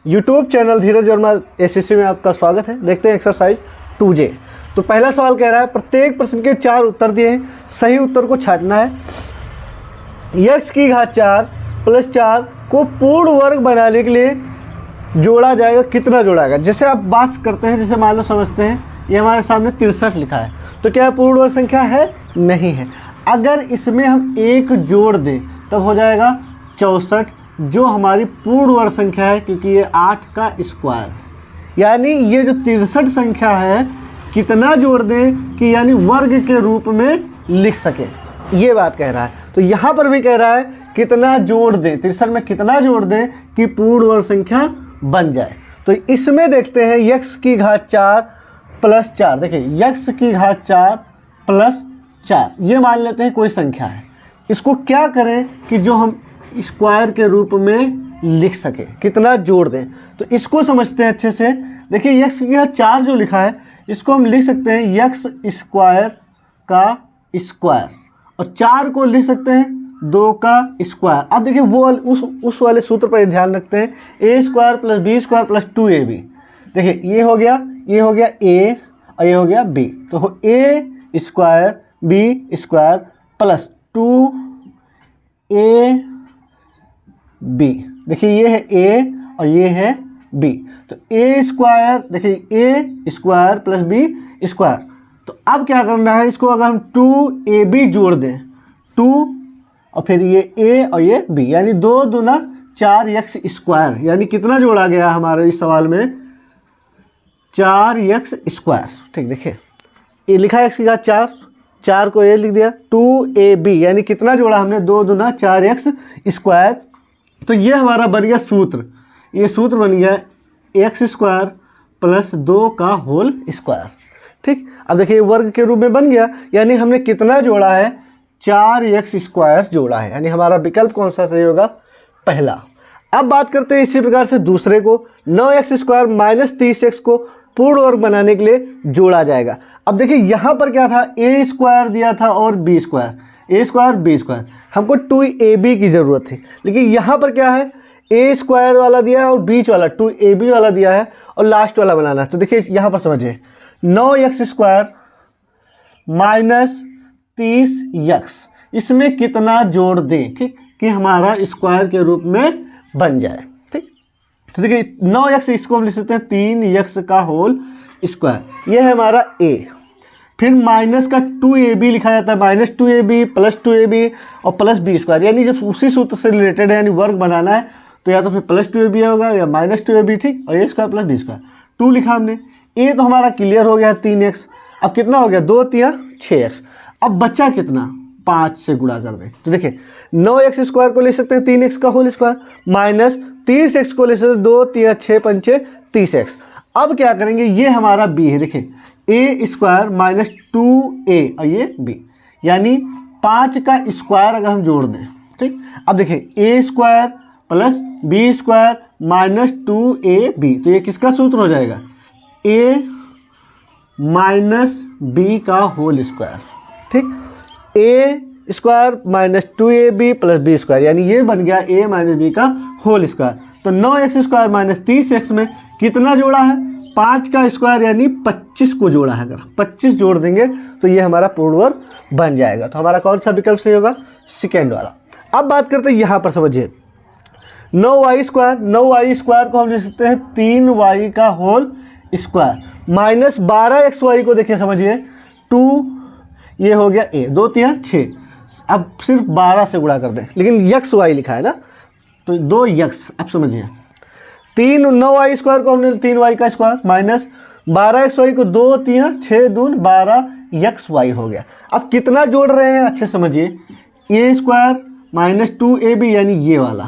YouTube channel धीरज Verma SSC में आपका स्वागत है। देखते हैं एक्सरसाइज 2J। तो पहला सवाल कह रहा है प्रत्येक प्रश्न के 4 उत्तर दिए हैं, सही उत्तर को छांटना है। x की घात 4 प्लस 4 को पूर्ण वर्ग बनाने के लिए जोड़ा जाएगा, कितना जोड़ाएगा। जैसे आप बात करते हैं, जैसे मान लो समझते हैं ये हमारे सामने 63 लिखा है, तो क्या पूर्ण वर्ग संख्या है? नहीं है। अगर इसमें हम 1 जोड़ दें तब हो जाएगा 64, जो हमारी पूर्ण वर्ग संख्या है, क्योंकि ये 8 का स्क्वायर। यानी ये जो 63 संख्या है कितना जोड़ दें कि यानी वर्ग के रूप में लिख सके, ये बात कह रहा है। तो यहाँ पर भी कह रहा है कितना जोड़ दें, 63 में कितना जोड़ दें कि पूर्ण वर्ग संख्या बन जाए। तो इसमें देखते हैं x की घात 4 प्लस 4। देखिए x की घात 4 प्लस 4 ये मान लेते हैं कोई संख्या है। इसको क्या करें कि जो हम स्क्वायर के रूप में लिख सके, कितना जोड़ दें। तो इसको समझते हैं अच्छे से। देखिए x की घात 4 जो लिखा है इसको हम लिख सकते हैं x स्क्वायर का स्क्वायर, और 4 को लिख सकते हैं 2 का स्क्वायर। अब देखिए वो उस वाले सूत्र पर ध्यान रखते हैं, a square plus B square plus 2ab। देखिए ये हो गया a और ये हो गया b, तो a square b square plus 2ab। देखिए ये है a और ये है b, तो a स्क्वायर, देखिए a square plus b square. तो अब क्या करना है, इसको अगर हम 2ab जोड़ दें, 2 और फिर ये a और ये b, यानी 2 दूना 4x स्क्वायर। यानी कितना जोड़ा गया हमारे इस सवाल में? 4x square. ठीक, देखिए ये लिखा है x की घात 4, 4 को ये लिख दिया 2ab, यानी कितना जोड़ा हमने? 2 दूना 4x स्क्वायर। तो ये हमारा बन गया सूत्र, ये सूत्र बन गया x स्क्वायर प्लस 2 का होल स्क्वायर। ठीक, अब देखिए वर्ग के रूप में बन गया, यानी हमने कितना जोड़ा है? 4x स्क्वायर जोड़ा है। यानी हमारा विकल्प कौन सा सही होगा? पहला। अब बात करते हैं इसी प्रकार से दूसरे को, 9x स्क्वायर माइनस 30x को पूर्ण वर्ग बनाने के लिए जोड़ा जाएगा। अब देखिए यहाँ पर क्या था, a स्क्वायर दिया था और b square, a square b square. हमको 2ab की ज़रूरत थी, लेकिन यहाँ पर क्या है, a स्क्वायर वाला दिया है और बीच वाला 2ab वाला दिया है और लास्ट वाला बनाना है। तो देखिए यहाँ पर समझिए, 9x स्क्वायर माइनस 30x, इसमें कितना जोड़ दें, ठीक, कि हमारा स्क्वायर के रूप में बन जाए। ठीक, तो देखिए 9x, इसको हम लिख सकते हैं 3x का होल स्क्वायर, ये है हमारा a। फिर माइनस का 2ab लिखा जाता है, माइनस 2ab प्लस 2ab और प्लस b स्क्वायर। यानी जब उसी सूत्र से रिलेटेड है, यानी वर्ग बनाना है, तो या तो फिर प्लस 2ab होगा या माइनस 2ab। ठीक, और a square plus b square. 2 लिखा हमने, a तो हमारा क्लियर हो गया 3x। अब कितना हो गया? 2 3 6x। अब बचा कितना? 5 से गुणा कर दें। तो देखिए 9x स्क्वायर को ले सकते हैं 3x का होल स्क्वायर, माइनस 30x को ले सकते हैं 2 3 6 5 30x। अब क्या करेंगे, ये हमारा b है। देखिए a स्क्वायर माइनस 2a और ये b, यानी 5 का स्क्वायर अगर हम जोड़ दें। ठीक, अब देखिए a square plus b square minus 2ab, तो ये किसका सूत्र हो जाएगा? a माइनस b का होल स्क्वायर। ठीक, a square minus 2ab plus b square, यानी ये बन गया a माइनस b का होल स्क्वायर। तो 9x स्क्वायर माइनस 30x में कितना जोड़ा है? 5 का स्क्वायर, यानी 25 को जोड़ा है। अगर 25 जोड़ देंगे तो ये हमारा पूर्ण वर्ग बन जाएगा। तो हमारा कौन सा विकल्प सही होगा? सेकेंड वाला। अब बात करते हैं यहाँ पर, समझिए 9y स्क्वायर, 9y स्क्वायर को हम लिख सकते हैं 3y का होल स्क्वायर, माइनस 12xy को देखिए समझिए 2, ये हो गया a, 2 3 6। अब सिर्फ 12 से गुणा कर दें, लेकिन x y लिखा है ना, तो 2x। अब समझिए 9y स्क्वायर को हमने 3y का स्क्वायर, माइनस 12xy को 2 3 6 2 12xy हो गया। अब कितना जोड़ रहे हैं? अच्छे समझिए, a स्क्वायर माइनस 2ab, यानी ये वाला,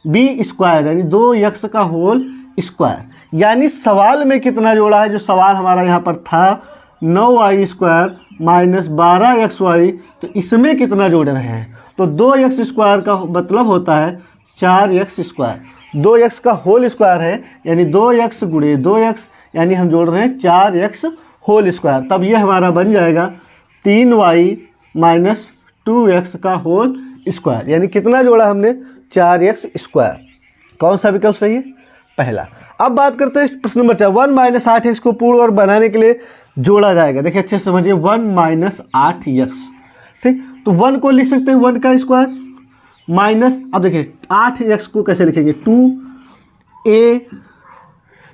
b स्क्वायर यानी 2x का होल स्क्वायर। यानी सवाल में कितना जोड़ा है? जो सवाल हमारा यहाँ पर था 9y स्क्वायर माइनस 12xy, तो इसमें कितना जोड़ रहे हैं? तो 2x स्क्वायर का मतलब होता है 4x स्क्वायर, 2x का होल स्क्वायर है, यानी 2x गुणे 2x, यानी हम जोड़ रहे हैं 4x होल स्क्वायर। तब ये हमारा बन जाएगा 3y माइनस 2x का होल स्क्वायर। यानी कितना जोड़ा हमने? 4x square. कौन सा विकल्प सही है? पहला। अब बात करते हैं प्रश्न नंबर 4। 1 माइनस 8x को पूर्ण वर्ग बनाने के लिए जोड़ा जाएगा। देखिए अच्छे से समझिए, 1 माइनस 8x, ठीक। तो 1 को लिख सकते हैं 1 का स्क्वायर माइनस, अब देखिए 8x को कैसे लिखेंगे 2a,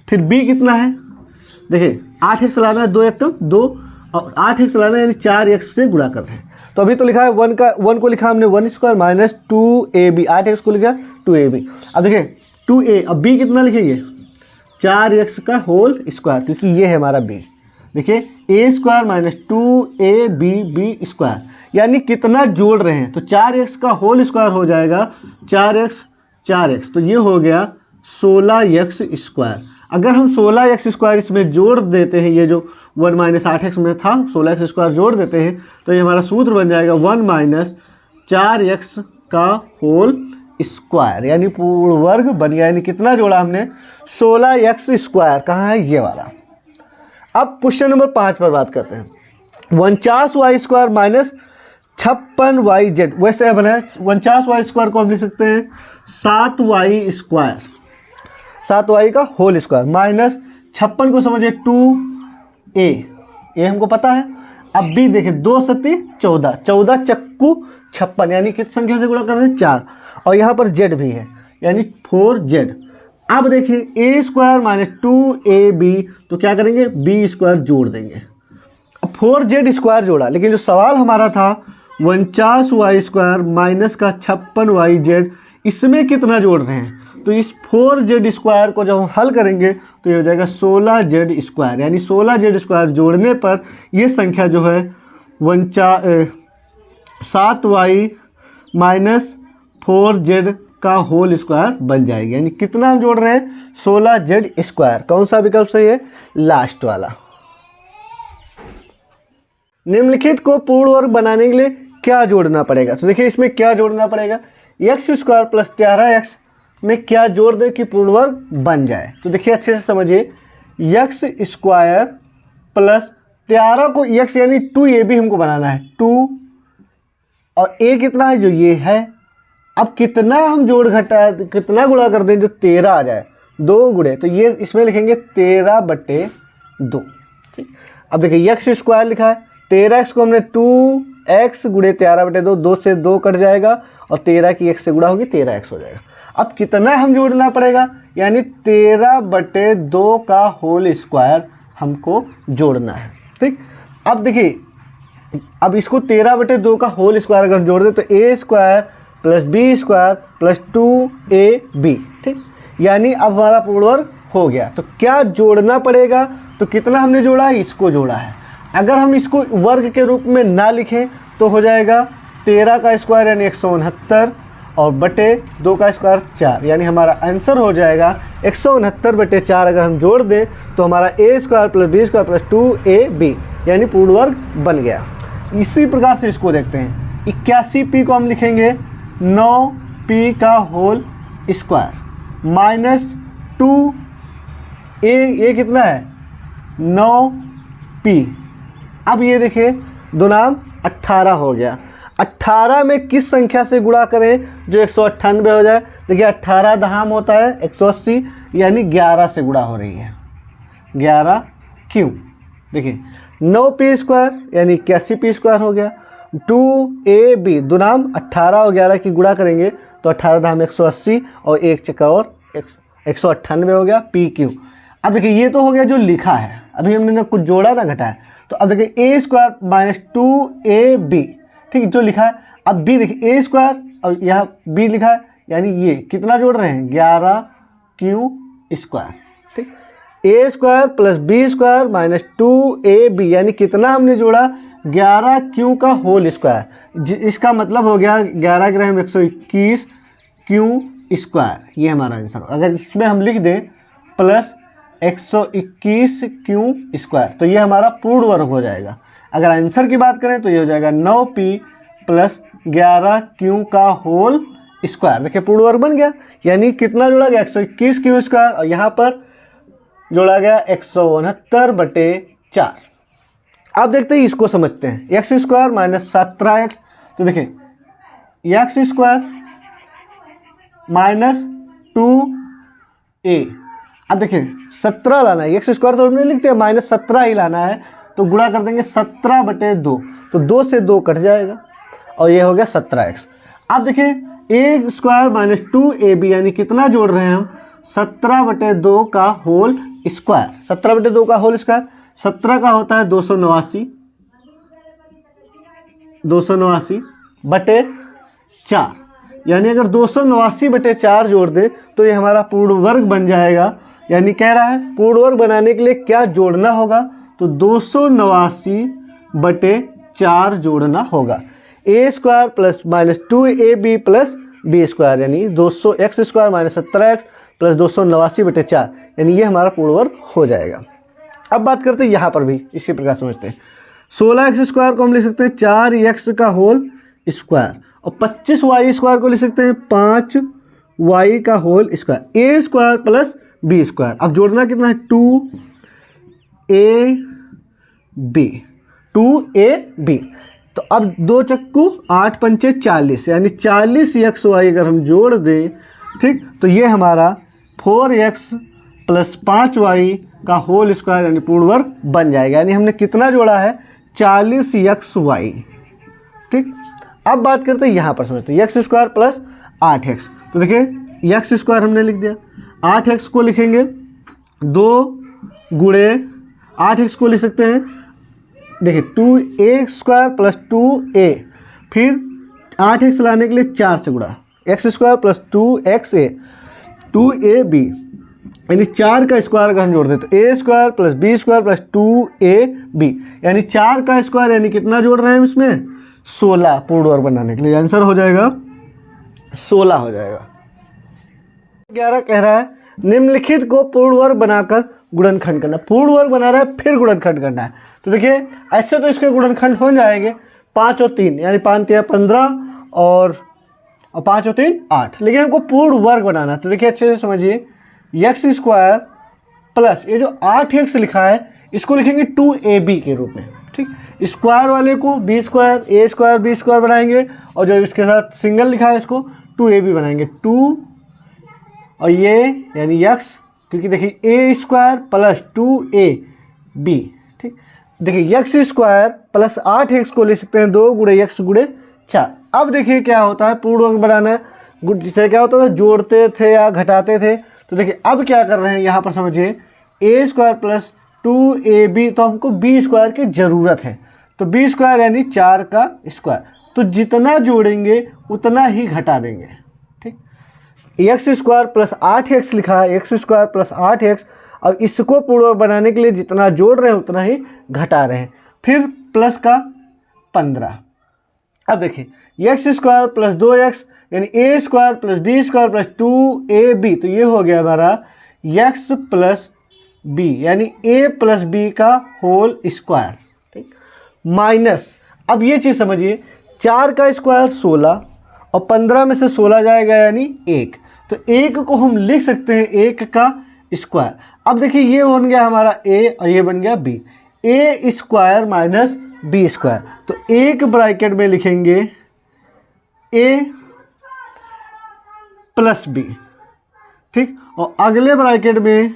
फिर b कितना है, देखिए 8x लाना है 2 एक कम 2 और 8x लाना है यानी 4x से गुणा कर रहे हैं। तो अभी तो लिखा है 1 को लिखा हमने 1 स्क्वायर माइनस 2ab, 8x को लिखा 2ab। अब देखिए 2a, अब b कितना लिखेंगे 4x का होल स्क्वायर, क्योंकि ये है हमारा b। देखिए a square minus 2ab square, यानी कितना जोड़ रहे हैं, तो 4x का होल स्क्वायर हो जाएगा 4x, तो ये हो गया 16x स्क्वायर। अगर हम 16x स्क्वायर इसमें जोड़ देते हैं, ये जो 1 माइनस 8x में था 16x स्क्वायर जोड़ देते हैं, तो ये हमारा सूत्र बन जाएगा 1 माइनस 4x का होल स्क्वायर, यानी पूर्ण वर्ग बन गया। यानी कितना जोड़ा हमने 16x स्क्वायर, कहाँ है ये वाला। अब क्वेश्चन नंबर 5 पर बात करते हैं। 49y स्क्वायर माइनस 56yz, वैसे बना 49y स्क्वायर को हम लिख सकते हैं 7y स्क्वायर, 7y का होल स्क्वायर माइनस 56 को समझिए 2a, ये हमको पता है। अब भी देखिए 2 सत्ती 14, 14 चक्कू 56, यानी किस संख्या से गुणा कर रहे हैं 4, और यहाँ पर z भी है यानी 4z। अब देखिए a स्क्वायर माइनस 2ab, तो क्या करेंगे b स्क्वायर जोड़ देंगे। अब 4z स्क्वायर जोड़ा, लेकिन जो सवाल हमारा था 49y स्क्वायर माइनस का 56yz, इसमें कितना जोड़ रहे हैं, तो इस 4z स्क्वायर को जब हम हल करेंगे तो ये हो जाएगा 16z स्क्वायर, यानी 16z स्क्वायर जोड़ने पर ये संख्या जो है 7y माइनस 4z का होल स्क्वायर बन जाएगी। यानी कितना हम जोड़ रहे हैं 16z स्क्वायर। कौन सा विकल्प सही है, लास्ट वाला। निम्नलिखित को पूर्ण वर्ग बनाने के लिए क्या जोड़ना पड़ेगा, तो देखिए इसमें क्या जोड़ना पड़ेगा, x स्क्वायर प्लस 13x में क्या जोड़ दे कि पूर्ण वर्ग बन जाए। तो देखिए अच्छे से समझिए, x स्क्वायर प्लस 13 को x यानी 2ab हमको बनाना है 2, और a कितना है जो ये है। अब कितना हम जोड़ घटा कितना गुणा कर दें जो 13 आ जाए, 2 गुणे, तो ये इसमें लिखेंगे 13/2, ठीक। अब देखिए x स्क्वायर लिखा है, 13x को हमने 2x गुणे 13/2, 2 से 2 कट जाएगा और 13 की x से गुणा होगी 13x हो जाएगा। अब कितना हम जोड़ना पड़ेगा, यानी 13/2 का होल स्क्वायर हमको जोड़ना है, ठीक। अब देखिए, अब इसको 13/2 का होल स्क्वायर अगर जोड़ दे तो a square plus b square plus 2ab, ठीक। यानी अब हमारा पूर्ण वर्ग हो गया। तो क्या जोड़ना पड़ेगा, तो कितना हमने जोड़ा है, इसको जोड़ा है। अगर हम इसको वर्ग के रूप में ना लिखें तो हो जाएगा 13 का स्क्वायर यानी 169 और बटे 2 का स्क्वायर 4, यानी हमारा आंसर हो जाएगा 169/4। अगर हम जोड़ दें तो हमारा a square plus b square plus 2ab, यानी पूर्ण वर्ग बन गया। इसी प्रकार से इसको देखते हैं, 81p को हम लिखेंगे 9p का होल स्क्वायर माइनस 2a, ये कितना है 9p। अब ये देखिए 2 नाम 18 हो गया। 18 में किस संख्या से गुणा करें जो 198 हो जाए, देखिए 18 दहाम होता है 180, यानी 11 से गुणा हो रही है 11 क्यों, देखिए 9p स्क्वायर यानी 81p स्क्वायर हो गया। 2ab 2 नाम 18 और 11 की गुणा करेंगे तो 18 दहाम 180 और 1 चक्का और 198 हो गया p क्यू। अब देखिए ये तो हो गया जो लिखा है, अभी हमने ना कुछ जोड़ा ना घटाया। तो अब देखिए a स्क्वायर माइनस 2ab, ठीक, जो लिखा है। अब b देखिए a स्क्वायर और यहाँ b लिखा है, यानी ये कितना जोड़ रहे हैं 11q स्क्वायर, ठीक। a square plus b square minus 2ab, यानी कितना हमने जोड़ा 11q का होल स्क्वायर। इसका मतलब हो गया 11 ग्राम 121 q स्क्वायर, ये हमारा आंसर। अगर इसमें हम लिख दें प्लस 121 q स्क्वायर तो ये हमारा पूर्ण वर्ग हो जाएगा। अगर आंसर की बात करें तो ये हो जाएगा 9p प्लस 11q का होल स्क्वायर। देखिए पूर्ण वर्ग बन गया, यानी कितना जोड़ा गया 121 q स्क्वायर और यहाँ पर जोड़ा गया 169/4। अब देखते हैं इसको समझते हैं, एक्स स्क्वायर माइनस 17x, तो देखिए एक्स स्क्वायर माइनस 2a अब देखिए 17 लाना है, एक्स स्क्वायर तो हमने लिखते हैं, -17 ही लाना है, तो गुणा कर देंगे 17/2, तो 2 से 2 कट जाएगा और ये हो गया 17x। अब देखिए a स्क्वायर माइनस 2ab यानी कितना जोड़ रहे हैं हम, 17/2 का होल स्क्वायर। 17/2 का होल स्क्वायर 17 का होता है 289 बटे 4, यानी अगर 289/4 जोड़ दे तो ये हमारा पूर्ण वर्ग बन जाएगा। यानी कह रहा है पूर्ण वर्ग बनाने के लिए क्या जोड़ना होगा, तो 289/4 जोड़ना होगा। a square plus minus 2ab plus b square यानी 200 x square minus 17x plus 289/4 यानी ये हमारा पूर्ण वर्ग हो जाएगा। अब बात करते हैं यहाँ पर भी इसी प्रकार समझते हैं। 16x स्क्वायर को हम लिख सकते हैं 4x का होल स्क्वायर और 25y स्क्वायर को लिख सकते हैं 5y का whole square. a square plus b square, अब जोड़ना कितना है 2ab। तो अब 2 चक्कू 8 पंचे 40 यानी 40xy अगर हम जोड़ दें, ठीक, तो ये हमारा 4x प्लस 5y का होल स्क्वायर यानी पूर्ण वर्ग बन जाएगा। यानी हमने कितना जोड़ा है 40xy। ठीक, अब बात करते हैं यहाँ पर समझते हैं एक्स स्क्वायर प्लस 8x। तो देखिए एक्स स्क्वायर हमने लिख दिया, 8x को लिखेंगे 2 गुणे 8x को लिख सकते हैं, देखिए 2a स्क्वायर प्लस 2a, फिर 8x लाने के लिए 4 से गुणा, x square plus 2xa 2ab यानी 4 का स्क्वायर अगर हम जोड़ दें तो a square plus b square plus 2ab यानी 4 का स्क्वायर यानी कितना जोड़ रहे हैं हम इसमें 16 पूर्ण वर्ग बनाने के लिए। आंसर हो जाएगा 16 हो जाएगा। 11 कह रहा है निम्नलिखित को पूर्ण वर्ग बनाकर गुणनखंड करना। पूर्ण वर्ग बना रहा है फिर गुणनखंड करना है। तो देखिए ऐसे तो इसके गुणनखंड हो जाएंगे 5 और 3 यानी 5 3 15 और 5 और 3 8, लेकिन हमको पूर्ण वर्ग बनाना है। तो देखिए अच्छे से समझिए एक्स स्क्वायर प्लस ये जो 8x लिखा है इसको लिखेंगे 2ab के रूप में। ठीक, स्क्वायर वाले को b square a square b square बनाएंगे और जो इसके साथ सिंगल लिखा है इसको 2ab बनाएंगे। 2 और ये यानी x, क्योंकि देखिए a स्क्वायर प्लस 2ab। ठीक, देखिए एक्स स्क्वायर प्लस 8x को लिख सकते हैं 2 गुणे x गुणे 4। अब देखिए क्या होता है पूर्ण वर्ग बनाना है, जिसे क्या होता था जोड़ते थे या घटाते थे। तो देखिए अब क्या कर रहे हैं यहाँ पर समझिए a स्क्वायर प्लस 2ab, तो हमको b स्क्वायर की ज़रूरत है। तो b स्क्वायर यानी 4 का स्क्वायर, तो जितना जोड़ेंगे उतना ही घटा देंगे। ठीक, एक्स स्क्वायर प्लस 8x लिखा है, एक्स स्क्वायर प्लस 8x। अब इसको पूर्ण बनाने के लिए जितना जोड़ रहे हैं उतना ही घटा रहे हैं। फिर प्लस का 15। अब देखिए एक्स स्क्वायर प्लस 2x यानी a square plus b square plus 2ab, तो ये हो गया हमारा x प्लस b यानी a प्लस b का होल स्क्वायर। ठीक, माइनस, अब ये चीज़ समझिए 4 का स्क्वायर 16 और 15 में से 16 जाएगा यानी 1, तो 1 को हम लिख सकते हैं 1 का स्क्वायर। अब देखिए ये बन गया हमारा a और ये बन गया b, a square minus b square. तो एक ब्रैकेट में लिखेंगे a प्लस b, ठीक, और अगले ब्रैकेट में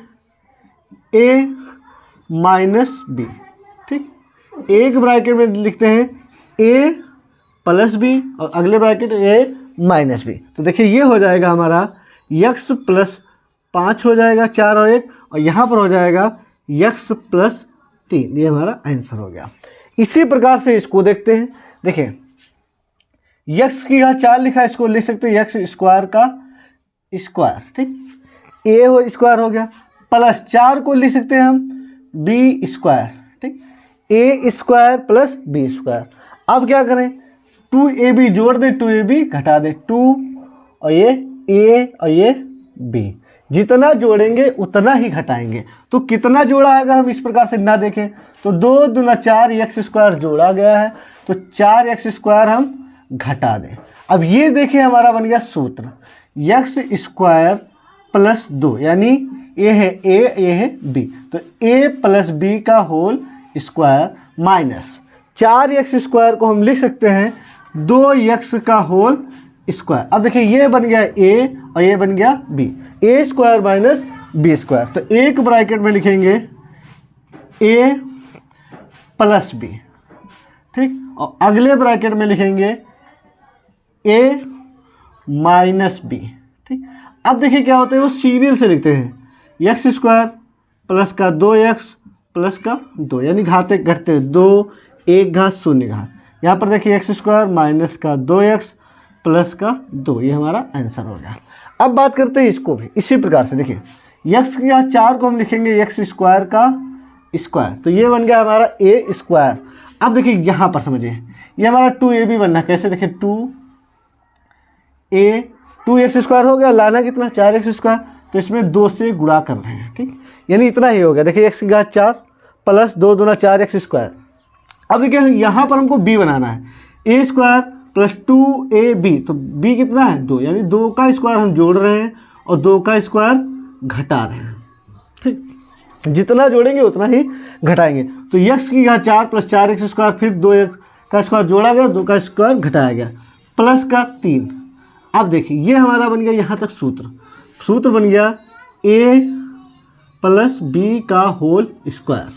a माइनस b। ठीक, एक ब्रैकेट में लिखते हैं a प्लस b और अगले ब्रैकेट a माइनस b। तो देखिए ये हो जाएगा हमारा x प्लस 5 हो जाएगा 4 और 1, और यहाँ पर हो जाएगा x प्लस 3। ये हमारा आंसर हो गया। इसी प्रकार से इसको देखते हैं। देखिए x की यहाँ 4 लिखा है, इसको लिख सकते हैं x स्क्वायर का स्क्वायर। ठीक, a हो स्क्वायर हो गया, प्लस 4 को लिख सकते हैं हम b स्क्वायर। ठीक, a square plus b square. अब क्या करें 2ab जोड़ दें 2ab घटा दें 2 और ये a और ये b, जितना जोड़ेंगे उतना ही घटाएंगे। तो कितना जोड़ा है अगर हम इस प्रकार से ना देखें तो 2 दूना 4 एक्स स्क्वायर जोड़ा गया है, तो 4x स्क्वायर हम घटा दें। अब ये देखिए हमारा बन गया सूत्र एक्स स्क्वायर प्लस 2 यानी ये है a ये है b, तो a प्लस b का whole square minus 4x square को हम लिख सकते हैं 2x का होल स्क्वायर। अब देखिए ये बन गया a और ये बन गया b, a square minus B square. तो एक ब्रैकेट में लिखेंगे ए प्लस बी, ठीक, और अगले ब्रैकेट में लिखेंगे ए माइनस बी, ठीक। अब देखिए क्या होता है, वो सीरियल से लिखते हैं, एक्स स्क्वायर प्लस का 2x प्लस का 2, यानी घाते घटते 2 1 घात 0 घात। यहाँ पर देखिए एक्स स्क्वायर माइनस का 2x प्लस का 2, ये हमारा आंसर हो गया। अब बात करते हैं इसको भी इसी प्रकार से। देखिए यक्स या 4 को हम लिखेंगे एक्स स्क्वायर का स्क्वायर, तो ये बन गया हमारा ए स्क्वायर। अब देखिए यहाँ पर समझिए, ये हमारा 2ab बनना, कैसे देखिए 2x स्क्वायर हो गया, लाना कितना 4x स्क्वायर, तो इसमें 2 से गुणा कर रहे हैं, ठीक, यानी इतना ही हो गया। देखिए x की घात 4 प्लस 2 दूना 4x स्क्वायर। अब देखिए यहाँ पर हमको b बनाना है, ए स्क्वायर प्लस 2ab, तो b कितना है 2, यानी 2 का स्क्वायर हम जोड़ रहे हैं और 2 का स्क्वायर घटा रहे हैं, ठीक, जितना जोड़ेंगे उतना ही घटाएंगे। तो x की घात 4 प्लस 4x स्क्वायर, फिर 2x का स्क्वायर जोड़ा गया, 2 का स्क्वायर घटाया गया, प्लस का 3। अब देखिए ये हमारा बन गया यहाँ तक सूत्र बन गया a प्लस बी का होल स्क्वायर,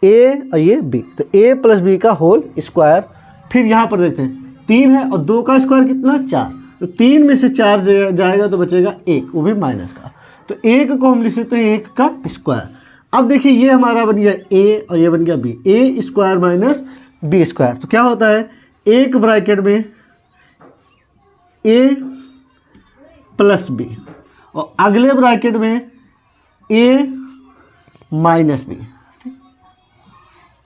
a और ये b, तो a प्लस बी का होल स्क्वायर। फिर यहाँ पर देखते हैं 3 है और 2 का स्क्वायर कितना 4, तो 3 में से 4 जाएगा तो बचेगा 1, वो भी माइनस का, तो 1 को हम लिख सकते हैं 1 का स्क्वायर। अब देखिए ये हमारा बन गया a और ये बन गया b, a square minus B square. तो क्या होता है, एक ब्रैकेट में a प्लस बी और अगले ब्रैकेट में a minus B,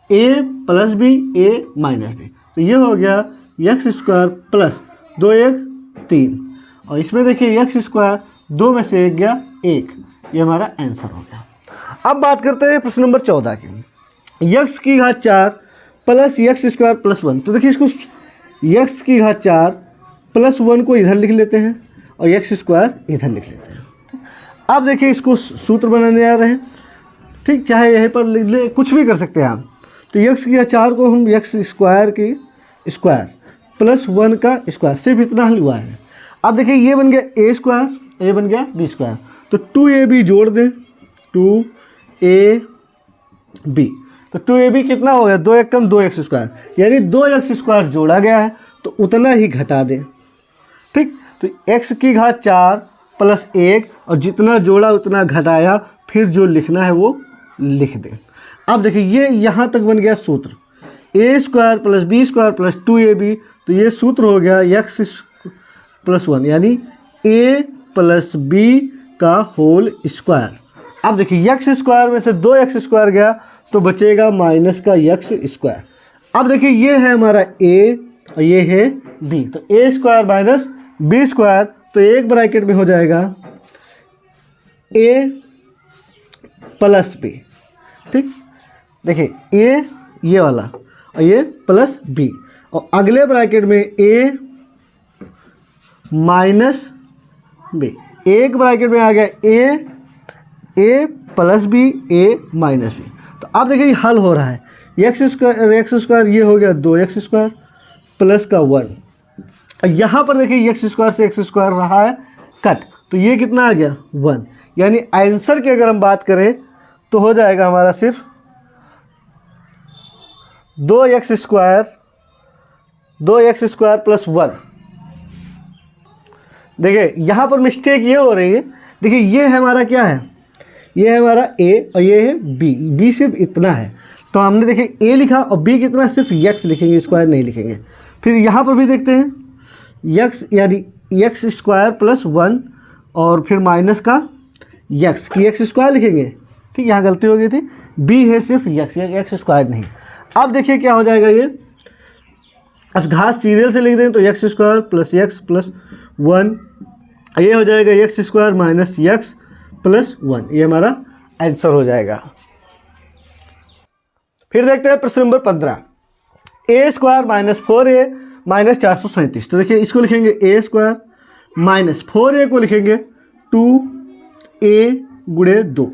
a plus B a minus B, तो ये हो गया एक्स स्क्वायर प्लस 2 1 3, और इसमें देखिए एक्स स्क्वायर 2 में से 1 गया 1, ये हमारा आंसर हो गया। अब बात करते हैं प्रश्न नंबर 14 की, एक्स की घात 4 प्लस एक्स स्क्वायर प्लस 1। तो देखिए इसको एक्स की घात 4 प्लस 1 को इधर लिख लेते हैं और एक्स स्क्वायर इधर लिख लेते हैं। अब देखिए इसको सूत्र बनाने आ रहे हैं, ठीक, चाहे यहीं पर लिख ले, कुछ भी कर सकते हैं आप। तो एक्स की घात 4 को हम एक्स स्क्वायर की स्क्वायर प्लस 1 का स्क्वायर, सिर्फ इतना हल हुआ है। अब देखिए ये बन गया ए स्क्वायर, ये बन गया बी स्क्वायर, तो 2ab जोड़ दें, 2ab, तो 2ab कितना हो गया 2 1 कम 2x स्क्वायर, यानी 2x स्क्वायर जोड़ा गया है तो उतना ही घटा दें, ठीक। तो x की घात 4 प्लस 1 और जितना जोड़ा उतना घटाया, फिर जो लिखना है वो लिख दें। अब देखिए ये यहाँ तक बन गया सूत्र, A square plus B square plus 2ab, तो ये सूत्र हो गया x प्लस 1, यानी a प्लस बी का होल स्क्वायर। अब देखिए एक्स स्क्वायर में से 2x स्क्वायर गया तो बचेगा माइनस का एक्स स्क्वायर। अब देखिए ये है हमारा a और ये है b, तो a square minus B square, तो एक ब्रैकेट में हो जाएगा a प्लस बी, ठीक। देखिए a ये वाला और ये प्लस b, और अगले ब्रैकेट में a माइनस b, एक ब्रैकेट में आ गया a plus B a minus B. तो अब देखिए हल हो रहा है, एक्स स्क्वायर ये हो गया 2x स्क्वायर प्लस का 1, और यहाँ पर देखिए एक्स स्क्वायर से एक्स स्क्वायर रहा है कट, तो ये कितना आ गया 1, यानी आंसर की अगर हम बात करें तो हो जाएगा हमारा सिर्फ 2x स्क्वायर प्लस 1। देखिए यहाँ पर मिस्टेक ये हो रही है, देखिए ये है हमारा क्या है, ये है हमारा a और ये है b सिर्फ इतना है, तो हमने देखिए a लिखा और b कितना, सिर्फ x लिखेंगे, स्क्वायर नहीं लिखेंगे। फिर यहाँ पर भी देखते हैं x, यानी x स्क्वायर प्लस 1 और फिर माइनस का x की x स्क्वायर लिखेंगे, ठीक, यहाँ गलती हो गई थी, b है सिर्फ x स्क्वायर नहीं। अब देखिए क्या हो जाएगा, ये अब घात सीरियल से लिख दें तो x square plus x plus 1, ये हो जाएगा x square minus x plus 1, ये हमारा आंसर हो जाएगा। फिर देखते हैं प्रश्न नंबर 15, ए स्क्वायर माइनस 4a माइनस 437। तो देखिए इसको लिखेंगे ए स्क्वायर माइनस 4a को लिखेंगे 2a गुणे 2,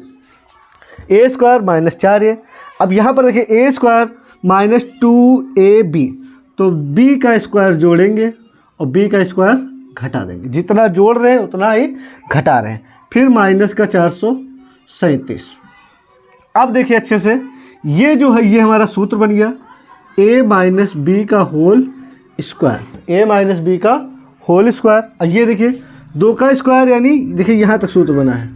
ए स्क्वायर माइनस 4a। अब यहाँ पर देखिए ए स्क्वायर माइनस 2ab, तो b का स्क्वायर जोड़ेंगे और b का स्क्वायर घटा देंगे, जितना जोड़ रहे हैं उतना ही घटा रहे हैं, फिर माइनस का 437। अब देखिए अच्छे से, ये जो है ये हमारा सूत्र बन गया a माइनस बी का whole square, a minus B का होल स्क्वायर। और ये देखिए 2 का स्क्वायर, यानी देखिए यहाँ तक सूत्र बना है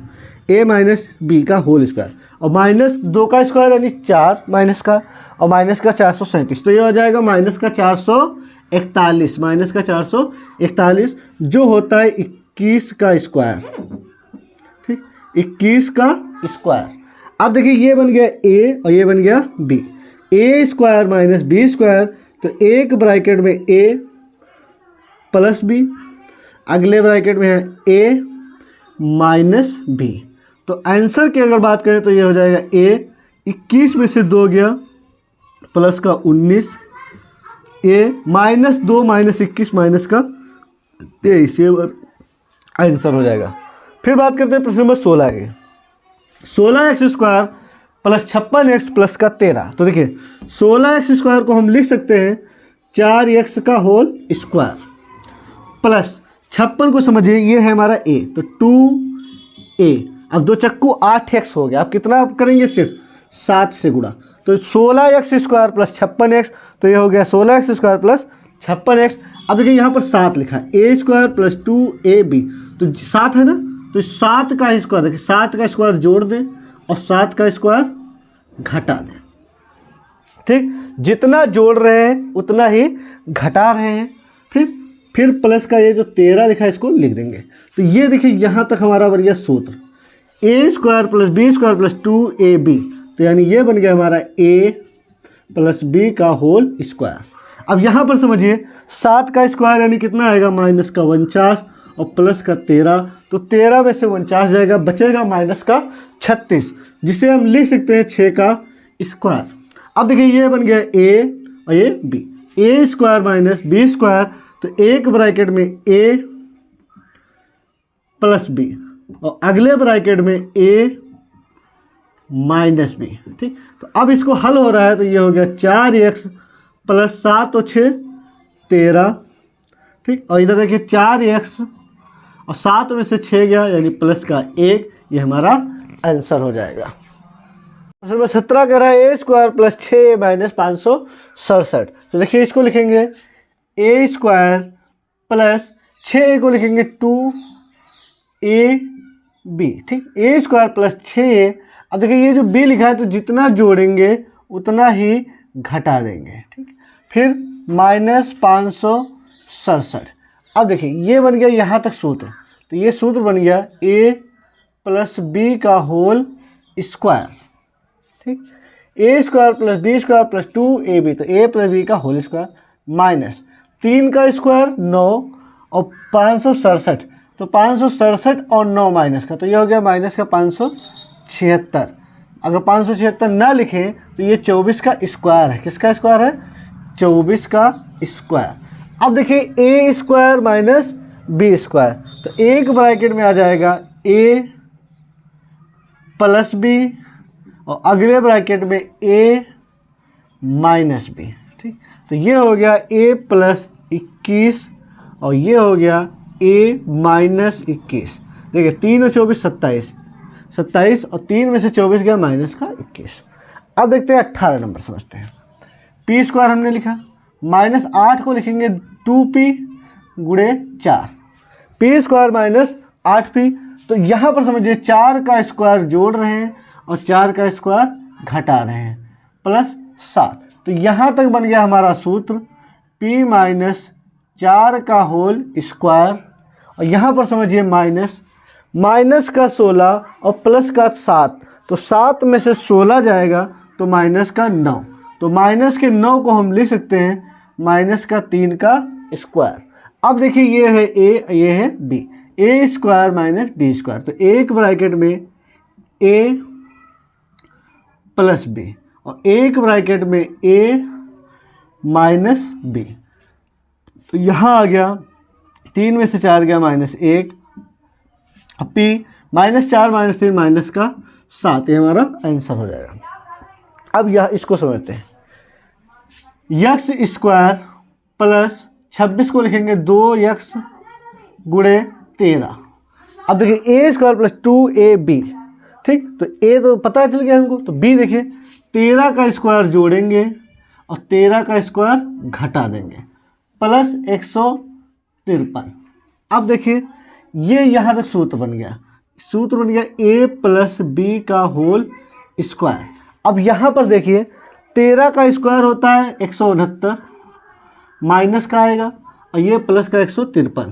a माइनस बी का होल स्क्वायर, और माइनस 2 का स्क्वायर यानी 4 माइनस का, और माइनस का 437, तो ये हो जाएगा माइनस का 441, माइनस का 441 जो होता है 21 का स्क्वायर। ठीक, 21 का स्क्वायर। अब देखिए ये बन गया a और ये बन गया b, a square minus B square, तो एक ब्रैकेट में a प्लस b, अगले ब्रैकेट में है a माइनस b। तो आंसर की अगर बात करें तो ये हो जाएगा a 21 में से 2 गया प्लस का 19, a माइनस 2 माइनस 21 माइनस का 23, ये आंसर हो जाएगा। फिर बात करते हैं प्रश्न नंबर 16 की। 16x square plus 56x plus का 13। तो देखिए 16x स्क्वायर को हम लिख सकते हैं 4x का होल स्क्वायर, प्लस 56 को समझिए ये है हमारा a, तो 2a। अब 2 चक्कू 8x हो गया। अब कितना करेंगे, सिर्फ 7 से गुणा, तो 16x स्क्वायर प्लस 56x, तो ये हो गया 16x स्क्वायर प्लस 56x। अब देखिए यहाँ पर 7 लिखा है, a स्क्वायर प्लस 2ab, तो 7 है ना, तो 7 का स्क्वायर, देखिए 7 का स्क्वायर जोड़ दें और 7 का स्क्वायर घटा दें। ठीक, जितना जोड़ रहे हैं उतना ही घटा रहे हैं। फिर प्लस का ये जो 13 लिखा है इसको लिख देंगे। तो ये देखिए यहाँ तक हमारा बन गया सूत्र a square plus B square plus 2ab, तो यानी ये बन गया हमारा a प्लस बी का होल स्क्वायर। अब यहाँ पर समझिए 7 का स्क्वायर यानी कितना आएगा, माइनस का 49 और प्लस का 13, तो 13 में से 49 जाएगा, बचेगा माइनस का 36, जिसे हम लिख सकते हैं 6 का स्क्वायर। अब देखिए ये बन गया a और ये b, a square minus B square, तो एक ब्रैकेट में a प्लस b और अगले ब्रैकेट में a माइनस b। ठीक, तो अब इसको हल हो रहा है, तो ये हो गया 4x प्लस 7 और 6 13। ठीक, और इधर देखिए 4x और 7 में से 6 गया यानी प्लस का 1, ये हमारा आंसर हो जाएगा। प्रश्न नंबर 17 कह रहा है a स्क्वायर प्लस 6 माइनस 567। तो देखिए इसको लिखेंगे a स्क्वायर प्लस 6 को लिखेंगे 2ab। ठीक, a स्क्वायर प्लस 6। अब देखिए ये जो b लिखा है, तो जितना जोड़ेंगे उतना ही घटा देंगे। ठीक, फिर माइनस 567। अब देखिए ये बन गया यहाँ तक सूत्र, तो ये सूत्र बन गया a प्लस बी का होल स्क्वायर। ठीक, a square plus B square plus 2ab, तो a प्लस बी का होल स्क्वायर माइनस 3 का स्क्वायर 9 और 567, तो 567 और 9 माइनस का, तो ये हो गया माइनस का 576। अगर 576 ना लिखें तो ये 24 का स्क्वायर है। किसका स्क्वायर है, 24 का स्क्वायर। अब देखिए a square minus B square, तो एक ब्रैकेट में आ जाएगा a प्लस बी और अगले ब्रैकेट में a माइनस बी। ठीक, तो ये हो गया a प्लस 21 और ये हो गया a माइनस 21। देखिए 3 और 24 27 और 3 में से 24 गया माइनस का 21। अब देखते हैं 18 नंबर, समझते हैं। p स्क्वायर हमने लिखा, माइनस 8 को लिखेंगे 2p गुणे 4, p स्क्वायर माइनस 8p। तो यहाँ पर समझिए 4 का स्क्वायर जोड़ रहे हैं और 4 का स्क्वायर घटा रहे हैं, प्लस 7। तो यहाँ तक बन गया हमारा सूत्र p माइनस 4 का होल स्क्वायर। और यहाँ पर समझिए माइनस का 16 और प्लस का 7, तो 7 में से 16 जाएगा तो माइनस का 9, तो माइनस के 9 को हम लिख सकते हैं माइनस का 3 का स्क्वायर। अब देखिए ये है a, ये है b, a square minus B square, तो एक ब्रैकेट में a प्लस b और एक ब्रैकेट में a माइनस b। तो यहाँ आ गया 3 में से 4 गया minus 1, p minus 4 minus 3 minus का 7, ये हमारा आंसर हो जाएगा। अब यह इसको समझते हैं, x स्क्वायर प्लस 26 को लिखेंगे 2x गुणे 13। अब देखिए ए स्क्वायर प्लस 2ab, ठीक, तो ए तो पता चल गया हमको, तो बी देखिए 13 का स्क्वायर जोड़ेंगे और 13 का स्क्वायर घटा देंगे प्लस 153। अब देखिए ये यहाँ तक सूत्र बन गया, सूत्र बन गया a प्लस बी का होल स्क्वायर। अब यहाँ पर देखिए 13 का स्क्वायर होता है 169, माइनस का आएगा और ये प्लस का 153,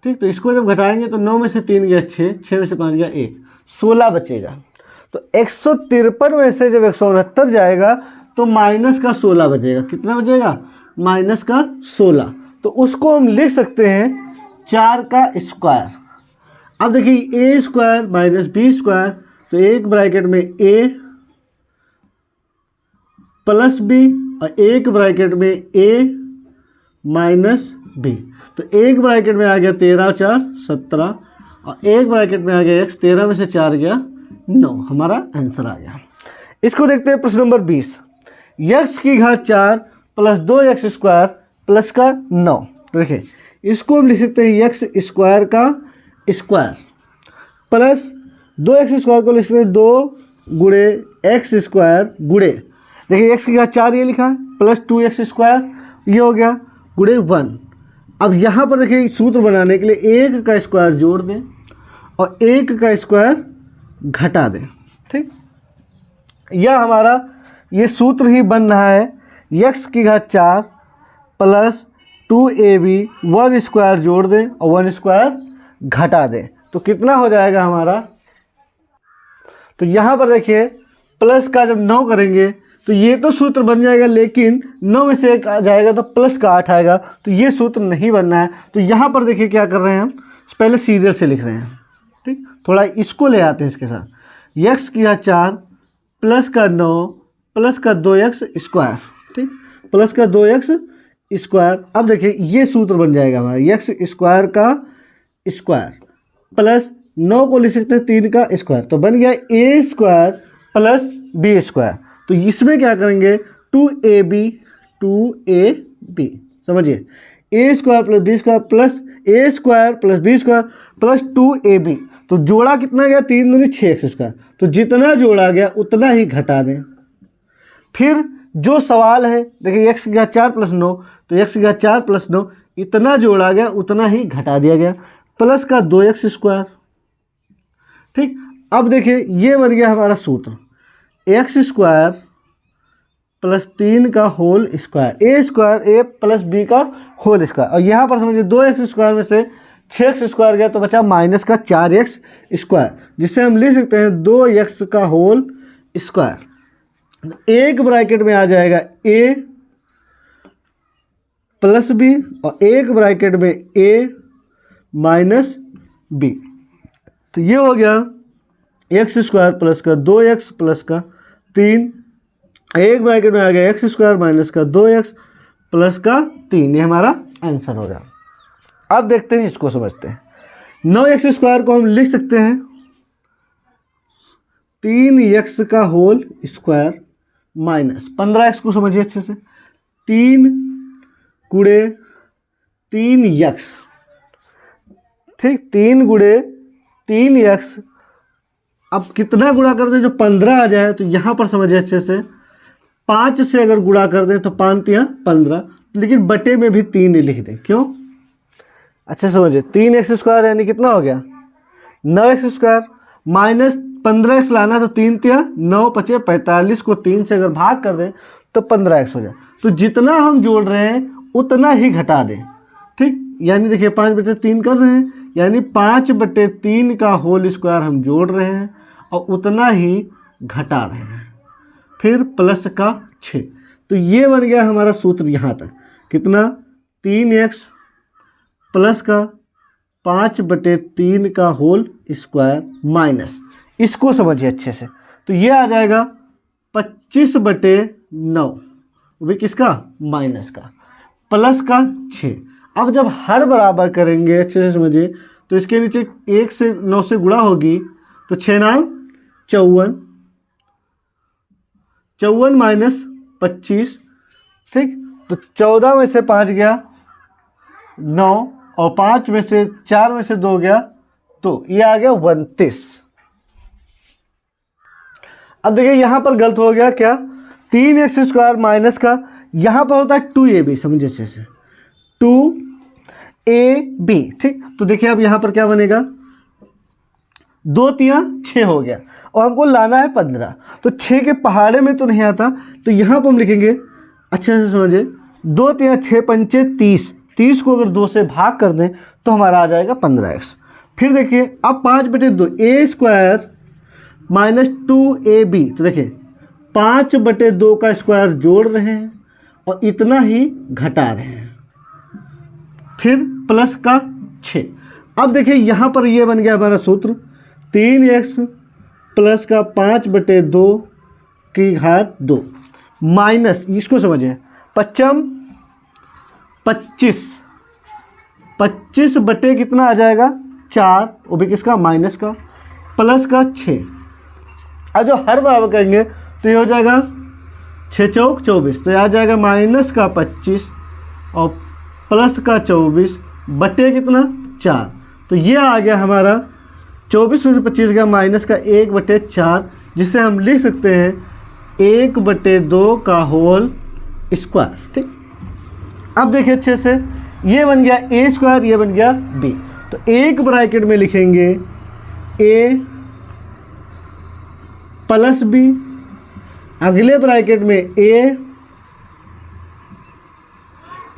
ठीक, तो इसको जब घटाएंगे तो 9 में से 3 गया 6, 6 में से 5 गया 1, 16 बचेगा। तो 153 में से जब 169 जाएगा तो माइनस का 16 बचेगा। कितना बचेगा? माइनस का 16। तो उसको हम लिख सकते हैं 4 का स्क्वायर। अब देखिए ए स्क्वायर माइनस बी स्क्वायर, तो एक ब्रैकेट में ए प्लस बी और एक ब्रैकेट में ए माइनस बी, तो एक ब्रैकेट में आ गया 13 और 4 17 और एक ब्रैकेट में आ गया x, 13 में से 4 गया 9, हमारा आंसर आ गया। इसको देखते हैं प्रश्न नंबर 20, x की घात 4 प्लस 2x स्क्वायर प्लस का 9। तो देखिए इसको हम लिख सकते हैं x स्क्वायर का स्क्वायर प्लस 2x स्क्वायर को लिख सकते हैं 2 गुणे x स्क्वायर गुणे, देखिए x की घात 4 ये लिखा है प्लस 2x स्क्वायर ये हो गया गुणे 1। अब यहाँ पर देखिए सूत्र बनाने के लिए 1 का स्क्वायर जोड़ दें और 1 का स्क्वायर घटा दें, ठीक, यह हमारा ये सूत्र ही बन रहा है x की घात 4 प्लस 2ab 1 स्क्वायर जोड़ दें और 1 स्क्वायर घटा दें, तो कितना हो जाएगा हमारा? तो यहाँ पर देखिए प्लस का जब 9 करेंगे तो ये तो सूत्र बन जाएगा, लेकिन 9 में से 1 आ जाएगा तो प्लस का 8 आएगा, तो ये सूत्र नहीं बनना है। तो यहाँ पर देखिए क्या कर रहे हैं हम, पहले सीरियल से लिख रहे हैं, ठीक, थोड़ा इसको ले आते हैं इसके साथ, x की घात 4 प्लस का 9 प्लस का 2x स्क्वायर, ठीक, प्लस का 2x स्क्वायर। अब देखिए ये सूत्र बन जाएगा हमारा x स्क्वायर का स्क्वायर प्लस 9 को लिख सकते हैं 3 का स्क्वायर, तो बन गया a square plus b square. तो इसमें क्या करेंगे 2ab समझिए, a square plus b square plus a square plus b square plus 2ab, तो जोड़ा कितना गया 3 दूनी 6x स्क्वायर, तो जितना जोड़ा गया उतना ही घटा दें। फिर जो सवाल है देखिए x की घात 4 प्लस 9, तो x की घात 4 प्लस 9 इतना जोड़ा गया उतना ही घटा दिया गया प्लस का 2x स्क्वायर, ठीक। अब देखिए ये बन गया हमारा सूत्र x स्क्वायर प्लस 3 का whole square, a square a plus b का होल स्क्वायर, और यहाँ पर समझिए 2x स्क्वायर में से 6x स्क्वायर गया तो बचा माइनस का 4x स्क्वायर, जिससे हम लिख सकते हैं 2x का होल स्क्वायर। एक ब्रैकेट में आ जाएगा a प्लस b और एक ब्रैकेट में a माइनस b, तो ये हो गया x स्क्वायर प्लस का 2x प्लस का 3, एक ब्रैकेट में आ गया x स्क्वायर माइनस का 2x प्लस का 3, ये हमारा आंसर हो गया। अब देखते हैं इसको समझते हैं, 9x स्क्वायर को हम लिख सकते हैं 3x का होल स्क्वायर माइनस 15x को समझिए अच्छे से, 3 गुणे 3x, ठीक, 3 गुणे 3x। अब कितना गुणा कर दें जो 15 आ जाए, तो यहाँ पर समझिए अच्छे से 5 से अगर गुणा कर दें तो 5 या 15, लेकिन बटे में भी 3 लिख दें, क्यों? अच्छा समझिए 3x स्क्वायर यानी कितना हो गया 9x स्क्वायर माइनस 15x लाना, तो 3 या 9 पचे 45 को 3 से अगर भाग कर दें तो 15x हो जाए। तो जितना हम जोड़ रहे हैं उतना ही घटा दें, ठीक, यानी देखिए 5/3 कर रहे हैं, यानी 5/3 का होल स्क्वायर हम जोड़ रहे हैं और उतना ही घटा रहे हैं, फिर प्लस का 6। तो ये बन गया हमारा सूत्र यहाँ तक, कितना 3x प्लस का 5/3 का होल स्क्वायर माइनस, इसको समझिए अच्छे से, तो ये आ जाएगा 25/9, भी किसका माइनस का, प्लस का 6। अब जब हर बराबर करेंगे अच्छे से समझिए, तो इसके नीचे 1 से 9 से गुणा होगी, तो 6 9 54, 54 माइनस 25, ठीक, तो 14 में से 5 गया 9 और 5 में से 4 में से 2 गया तो ये आ गया 29। अब देखिए यहां पर गलत हो गया क्या, 3x² माइनस का यहां पर होता है 2ab, समझिए अच्छे से 2ab। ठीक, तो देखिए अब यहां पर क्या बनेगा, 2 3 6 हो गया और हमको लाना है 15, तो 6 के पहाड़े में तो नहीं आता, तो यहां पर हम लिखेंगे अच्छे से समझिए, 2 3 6 पंचे 30, 30 को अगर 2 से भाग कर दें तो हमारा आ जाएगा 15x। फिर देखिए अब 5/2 a² माइनस 2ab, तो देखिए 5/2 का स्क्वायर जोड़ रहे हैं और इतना ही घटा रहे हैं, फिर प्लस का 6। अब देखिए यहाँ पर ये बन गया हमारा सूत्र, 3x प्लस का 5/2 की घात 2 माइनस, इसको समझिए 25, 25 बटे कितना आ जाएगा 4, वो भी किसका माइनस का, प्लस का 6। अब जो हर बराबर करेंगे तो ये हो जाएगा 6 चौक 24, तो ये आ जाएगा माइनस का 25 और प्लस का 24 बटे कितना 4, तो ये आ गया हमारा 24 में से 25 गया माइनस का 1/4, जिसे हम लिख सकते हैं 1/2 का होल स्क्वायर। ठीक, अब देखिए अच्छे से, ये बन गया a², ये बन गया b, तो एक ब्रैकेट में लिखेंगे a प्लस b, अगले ब्रैकेट में a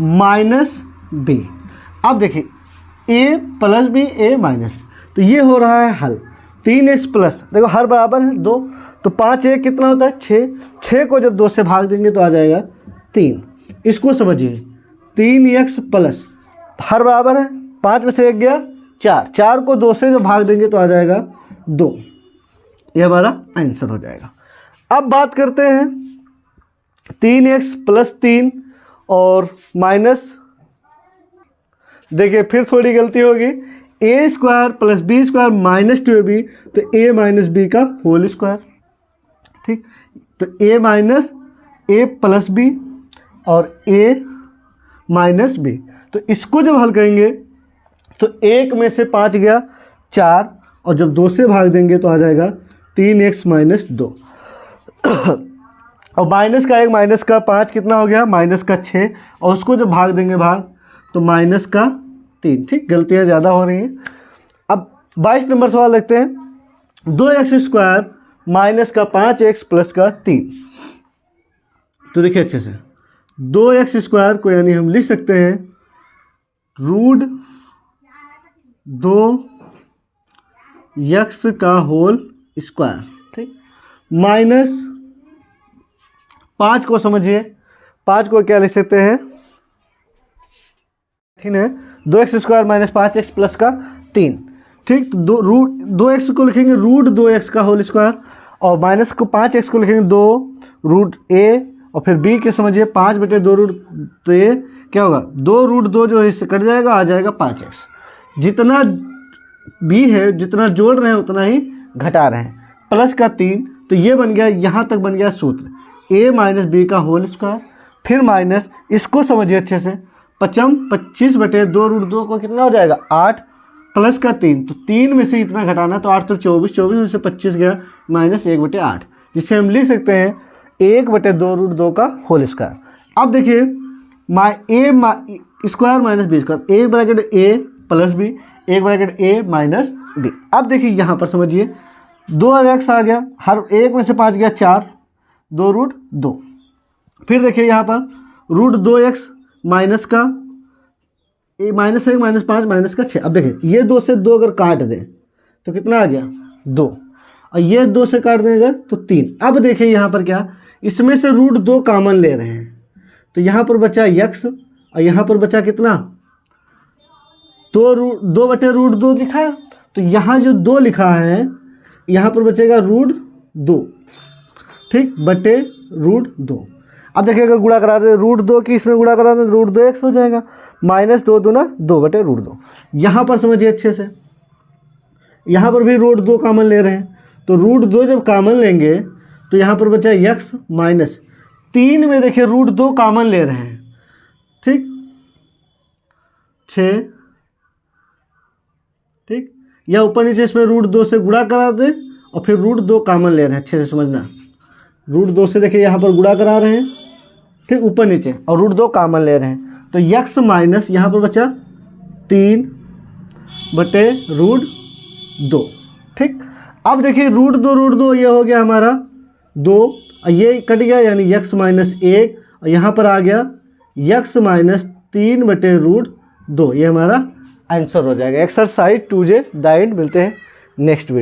माइनस b। अब देखिए a plus b a minus, तो ये हो रहा है हल, 3x प्लस, देखो हर बराबर है 2, तो 5 1 कितना होता है 6, 6 को जब 2 से भाग देंगे तो आ जाएगा 3। इसको समझिए 3x प्लस, हर बराबर है, 5 में से 1 गया 4, 4 को 2 से जब भाग देंगे तो आ जाएगा 2, ये हमारा आंसर हो जाएगा। अब बात करते हैं 3x प्लस 3 और माइनस, देखिए फिर थोड़ी गलती होगी, a² plus b² minus 2ab, तो a माइनस b का होल स्क्वायर। ठीक, तो a minus a plus b और a माइनस b, तो इसको जब हल करेंगे तो 1 में से 5 गया 4, और जब 2 से भाग देंगे तो आ जाएगा 3x माइनस 2 और माइनस का 1 माइनस का 5 कितना हो गया माइनस का 6, और उसको जब भाग देंगे भाग तो माइनस का 3। ठीक, गलतियाँ ज़्यादा हो रही हैं। अब 22 नंबर सवाल देखते हैं, 2x² माइनस का 5x प्लस का 3। तो देखिए अच्छे से 2x² को यानी हम लिख सकते हैं रूट 2x का होल स्क्वायर। ठीक, माइनस 5 को समझिए, 5 को क्या लिख सकते हैं, ठीक है 2x² माइनस 5x प्लस का 3। ठीक, तो रूट 2x को लिखेंगे रूट 2x का होल स्क्वायर, और माइनस को 5x को लिखेंगे 2 रूट a, और फिर b के समझिए 5/2 रूट, तो ये क्या होगा 2 रूट 2 जो है इससे कट जाएगा, आ जाएगा 5x। जितना b है जितना जोड़ रहे हैं उतना ही घटा रहे हैं, प्लस का 3, तो ये बन गया, यहाँ तक बन गया सूत्र a माइनस b का होल स्क्वायर। फिर माइनस, इसको समझिए अच्छे से, 25/2 रूट 2 को कितना हो जाएगा 8, प्लस का 3, तो 3 में से इतना घटाना, तो 8 तो 24, 24 में से 25 गया माइनस 1/8, जिससे हम लिख सकते हैं 1/2 रूट 2 का होल स्क्वायर। अब देखिए a² माइनस b², एक ब्रैकेट a प्लस b, एक ब्रैकेट a माइनस b। अब देखिए यहाँ पर समझिए 2x आ गया, हर एक में से 5 गया 4, 2 रूट 2। फिर देखिए यहाँ पर रूट 2x माइनस का माइनस 1 माइनस 5 माइनस का 6। अब देखिए ये 2 से 2 अगर काट दें तो कितना आ गया 2, और ये 2 से काट दें अगर तो 3। अब देखिए यहाँ पर क्या, इसमें से रूट 2 कॉमन ले रहे हैं, तो यहाँ पर बचा x, और यहाँ पर बचा कितना 2/√2 लिखा है, तो यहाँ जो 2 लिखा है यहाँ पर बचेगा रूट 2। ठीक, बटे रूट 2। अब देखिए अगर गुणा करा दे रूट 2 की इसमें गुणा करा दे रूट 2x हो जाएगा, माइनस 2 दूना 2/√2। यहाँ पर समझिए अच्छे से, यहाँ पर भी रूट 2 कॉमन ले रहे हैं, तो रूट 2 जब कॉमन लेंगे तो यहाँ पर बचा x माइनस 3 में देखिए रूट 2 कॉमन ले रहे हैं। ठीक, 6, ठीक या ऊपर नीचे इसमें √2 से गुणा करा दें और फिर √2 कॉमन ले रहे हैं, अच्छे से समझना। √2 से देखिए यहाँ पर गुणा करा रहे हैं, ठीक, ऊपर नीचे, और √2 कॉमन ले रहे हैं, तो x माइनस यहाँ पर बचा 3/√2, ठीक। अब देखिए √2 ये हो गया हमारा 2, और ये कट गया यानी x माइनस 1, और यहाँ पर आ गया x माइनस 3/√2, ये हमारा आंसर हो जाएगा। Exercise 2J the end. मिलते हैं नेक्स्ट वीडियो।